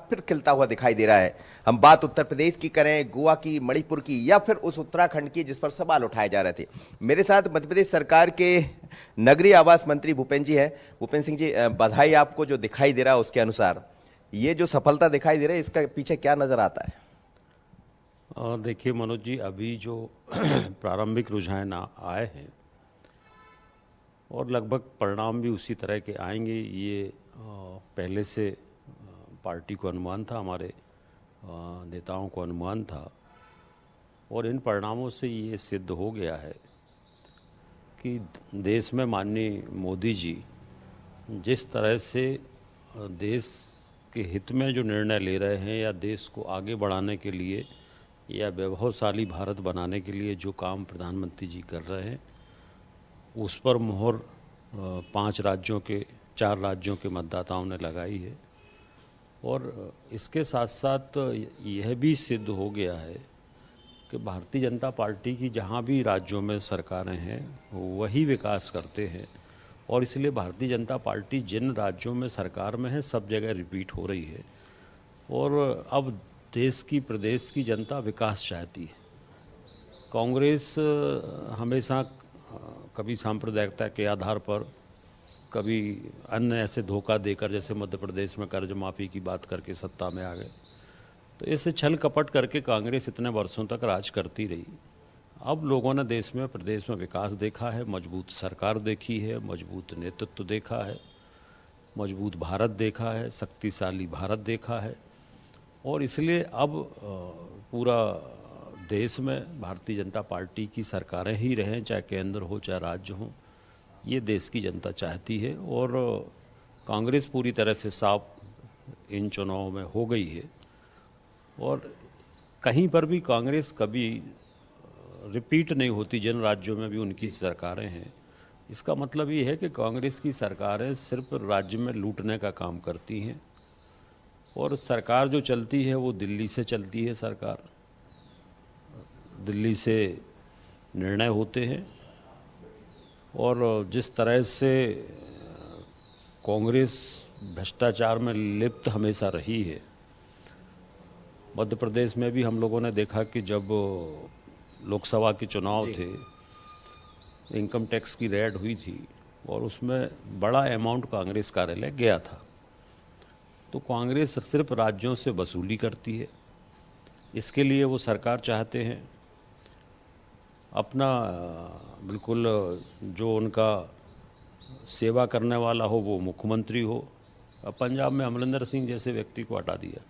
फिर खिलता हुआ दिखाई दे रहा है। हम बात उत्तर प्रदेश की करें, गोवा की, मणिपुर की, या फिर उस उत्तराखंड की जिस पर सवाल उठाए जा रहे थे। मेरे साथ मध्य प्रदेश सरकार के नगरीय आवास मंत्री भूपेंद्र जी है। भूपेंद्र सिंह जी, बधाई आपको। जो दिखाई दे रहा है उसके अनुसार ये जो सफलता दिखाई दे रही है, इसका पीछे क्या नजर आता है? देखिए मनोज जी, अभी जो प्रारंभिक रुझान आए हैं और लगभग परिणाम भी उसी तरह के आएंगे, ये पहले से पार्टी को अनुमान था, हमारे नेताओं को अनुमान था। और इन परिणामों से ये सिद्ध हो गया है कि देश में माननीय मोदी जी जिस तरह से देश के हित में जो निर्णय ले रहे हैं या देश को आगे बढ़ाने के लिए या वैभवशाली भारत बनाने के लिए जो काम प्रधानमंत्री जी कर रहे हैं, उस पर मोहर 4 राज्यों के मतदाताओं ने लगाई है। और इसके साथ साथ यह भी सिद्ध हो गया है कि भारतीय जनता पार्टी की जहाँ भी राज्यों में सरकारें हैं वही विकास करते हैं। और इसलिए भारतीय जनता पार्टी जिन राज्यों में सरकार में है सब जगह रिपीट हो रही है। और अब देश की, प्रदेश की जनता विकास चाहती है। कांग्रेस हमेशा कभी सांप्रदायिकता के आधार पर, कभी अन्य ऐसे धोखा देकर, जैसे मध्य प्रदेश में कर्ज माफ़ी की बात करके सत्ता में आ गए, तो इससे छल कपट करके कांग्रेस इतने वर्षों तक राज करती रही। अब लोगों ने देश में, प्रदेश में विकास देखा है, मजबूत सरकार देखी है, मजबूत नेतृत्व देखा है, मजबूत भारत देखा है, शक्तिशाली भारत देखा है। और इसलिए अब पूरा देश में भारतीय जनता पार्टी की सरकारें ही रहें, चाहे केंद्र हो चाहे राज्य हो, ये देश की जनता चाहती है। और कांग्रेस पूरी तरह से साफ इन चुनावों में हो गई है। और कहीं पर भी कांग्रेस कभी रिपीट नहीं होती जिन राज्यों में भी उनकी सरकारें हैं। इसका मतलब ये है कि कांग्रेस की सरकारें सिर्फ राज्य में लूटने का काम करती हैं। और सरकार जो चलती है वो दिल्ली से चलती है। सरकार दिल्ली से निर्णय होते हैं। और जिस तरह से कांग्रेस भ्रष्टाचार में लिप्त हमेशा रही है, मध्य प्रदेश में भी हम लोगों ने देखा कि जब लोकसभा के चुनाव थे, इनकम टैक्स की रेड हुई थी और उसमें बड़ा अमाउंट कांग्रेस कार्यालय गया था। तो कांग्रेस सिर्फ राज्यों से वसूली करती है। इसके लिए वो सरकार चाहते हैं अपना बिल्कुल जो उनका सेवा करने वाला हो वो मुख्यमंत्री हो। अब पंजाब में अमरिंदर सिंह जैसे व्यक्ति को हटा दिया,